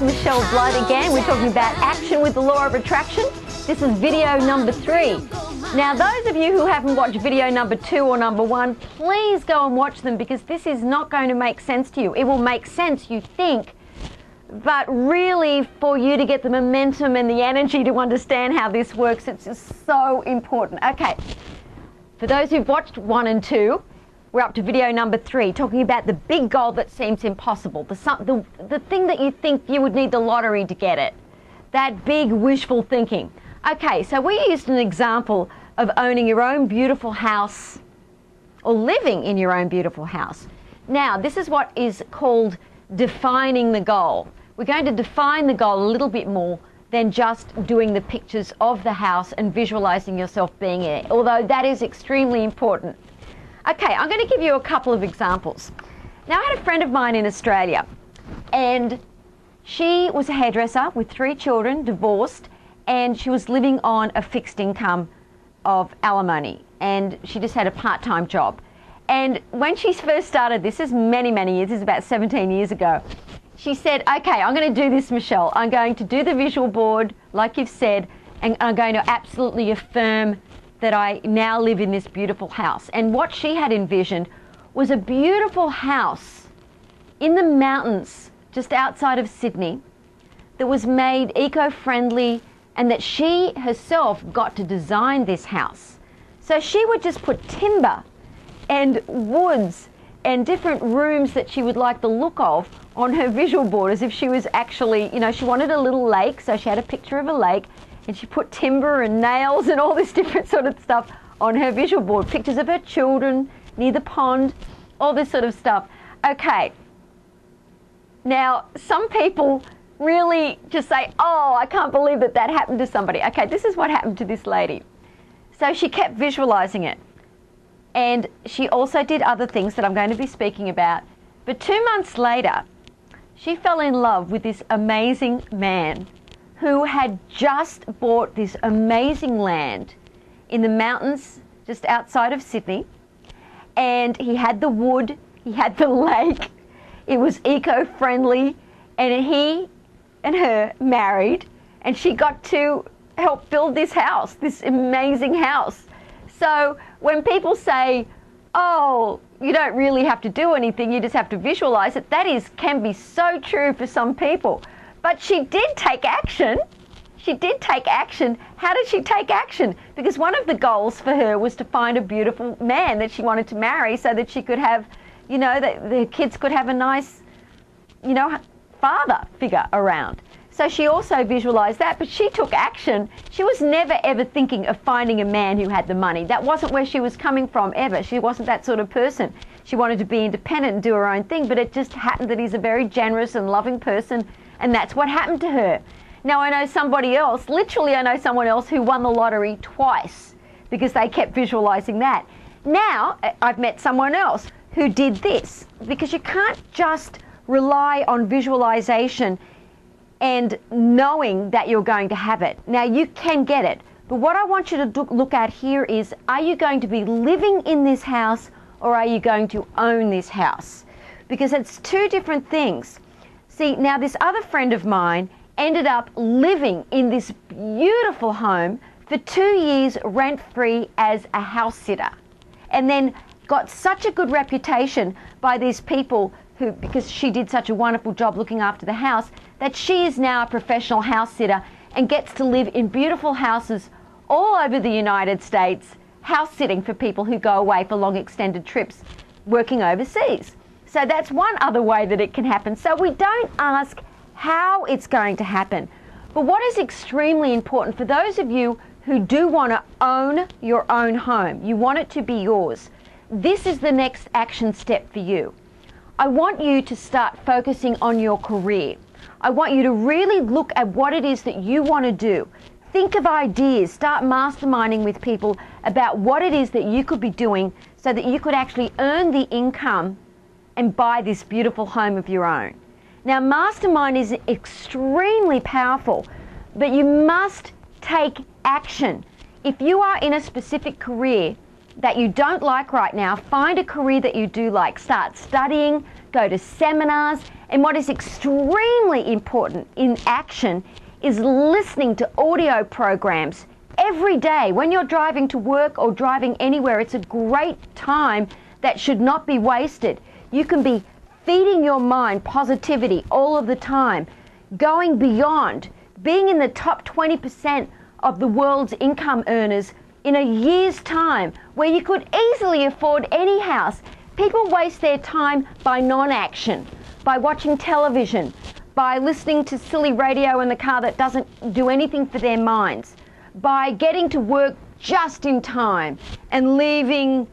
Michelle Blood again. We're talking about action with the law of attraction. This is video number 3. Now, those of you who haven't watched video number 2 or number 1, please go and watch them, because this is not going to make sense to you. It will make sense, you think, but really for you to get the momentum and the energy to understand how this works, it's just so important. Okay, for those who've watched 1 and 2, we're up to video number 3, talking about the big goal that seems impossible, the thing that you think you would need the lottery to get it, that big wishful thinking. Okay, so we used an example of owning your own beautiful house or living in your own beautiful house. Now, this is what is called defining the goal. We're going to define the goal a little bit more than just doing the pictures of the house and visualizing yourself being in it, although that is extremely important. Okay, I'm going to give you a couple of examples. Now, I had a friend of mine in Australia, and she was a hairdresser with 3 children, divorced, and she was living on a fixed income of alimony, and she just had a part-time job. And when she first started, this is many, many years, this is about 17 years ago, she said, okay, I'm going to do this, Michelle. I'm going to do the visual board, like you've said, and I'm going to absolutely affirm that I now live in this beautiful house. And what she had envisioned was a beautiful house in the mountains just outside of Sydney that was made eco-friendly, and that she herself got to design this house. So she would just put timber and woods and different rooms that she would like the look of on her visual board, as if she was actually, you know, she wanted a little lake, so she had a picture of a lake, and she put timber and nails and all this different sort of stuff on her visual board. Pictures of her children near the pond, all this sort of stuff. Okay. Now, some people really just say, oh, I can't believe that that happened to somebody. Okay, this is what happened to this lady. So she kept visualizing it. And she also did other things that I'm going to be speaking about. But 2 months later, she fell in love with this amazing man who had just bought this amazing land in the mountains just outside of Sydney. And he had the wood, he had the lake, it was eco-friendly, and he and her married, and she got to help build this house, this amazing house. So when people say, oh, you don't really have to do anything, you just have to visualize it, that can be so true for some people. But she did take action. She did take action. How did she take action? Because one of the goals for her was to find a beautiful man that she wanted to marry, so that she could have, you know, that the kids could have a nice, you know, father figure around. So she also visualized that, but she took action. She was never ever thinking of finding a man who had the money. That wasn't where she was coming from ever. She wasn't that sort of person. She wanted to be independent and do her own thing, but it just happened that he's a very generous and loving person, and that's what happened to her. Now, I know somebody else, literally I know someone else who won the lottery twice because they kept visualizing that. Now, I've met someone else who did this, because you can't just rely on visualization and knowing that you're going to have it. Now, you can get it, but what I want you to look at here is, are you going to be living in this house, or are you going to own this house? Because it's 2 different things. See, now this other friend of mine ended up living in this beautiful home for 2 years rent-free as a house sitter, and then got such a good reputation by these people who, because she did such a wonderful job looking after the house, that she is now a professional house sitter and gets to live in beautiful houses all over the United States, house sitting for people who go away for long extended trips, working overseas. So that's one other way that it can happen. So we don't ask how it's going to happen. But what is extremely important for those of you who do want to own your own home, you want it to be yours, this is the next action step for you. I want you to start focusing on your career. I want you to really look at what it is that you want to do. Think of ideas, start masterminding with people about what it is that you could be doing so that you could actually earn the income and buy this beautiful home of your own. Now, mastermind is extremely powerful, but you must take action. If you are in a specific career that you don't like right now, find a career that you do like. Start studying, go to seminars, and what is extremely important in action is listening to audio programs every day. When you're driving to work or driving anywhere, it's a great time that should not be wasted. You can be feeding your mind positivity all of the time, going beyond, being in the top 20% of the world's income earners in a year's time, where you could easily afford any house. People waste their time by non-action, by watching television, by listening to silly radio in the car that doesn't do anything for their minds, by getting to work just in time and leaving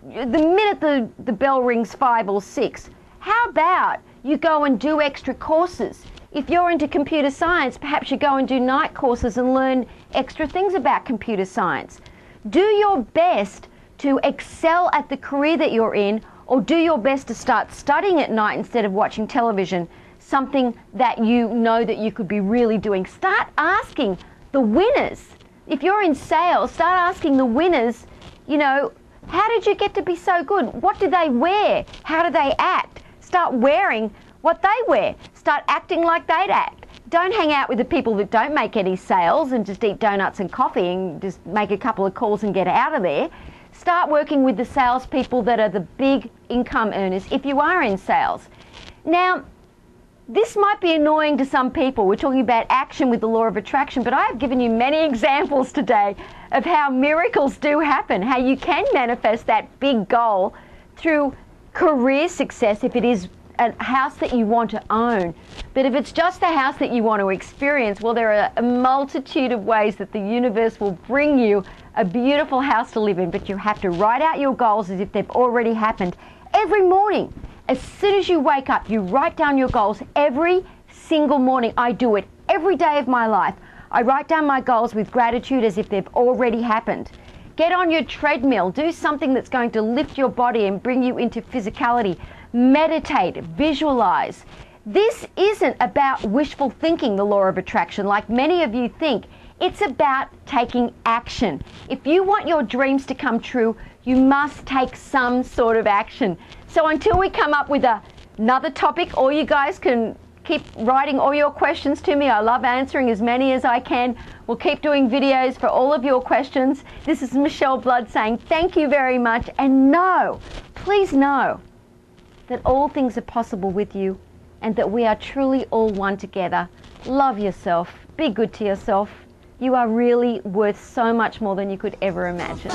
the minute the bell rings 5 or 6. How about you go and do extra courses? If you're into computer science, perhaps you go and do night courses and learn extra things about computer science. Do your best to excel at the career that you're in, or do your best to start studying at night instead of watching television, something that you know that you could be really doing. Start asking the winners. If you're in sales, start asking the winners, you know, how did you get to be so good? What do they wear? How do they act? Start wearing what they wear. Start acting like they'd act. Don't hang out with the people that don't make any sales and just eat donuts and coffee and just make a couple of calls and get out of there. Start working with the salespeople that are the big income earners if you are in sales. Now, this might be annoying to some people. We're talking about action with the law of attraction, but I have given you many examples today of how miracles do happen, how you can manifest that big goal through career success if it is a house that you want to own. But if it's just the house that you want to experience, well, there are a multitude of ways that the universe will bring you a beautiful house to live in, but you have to write out your goals as if they've already happened. Every morning, as soon as you wake up, you write down your goals every single morning. I do it every day of my life. I write down my goals with gratitude as if they've already happened. Get on your treadmill, do something that's going to lift your body and bring you into physicality. Meditate, visualize. This isn't about wishful thinking, the law of attraction, like many of you think. It's about taking action. If you want your dreams to come true, you must take some sort of action. So until we come up with another topic, or you guys can keep writing all your questions to me. I love answering as many as I can. We'll keep doing videos for all of your questions. This is Michelle Blood saying thank you very much, and know, please know, that all things are possible with you and that we are truly all one together. Love yourself. Be good to yourself. You are really worth so much more than you could ever imagine.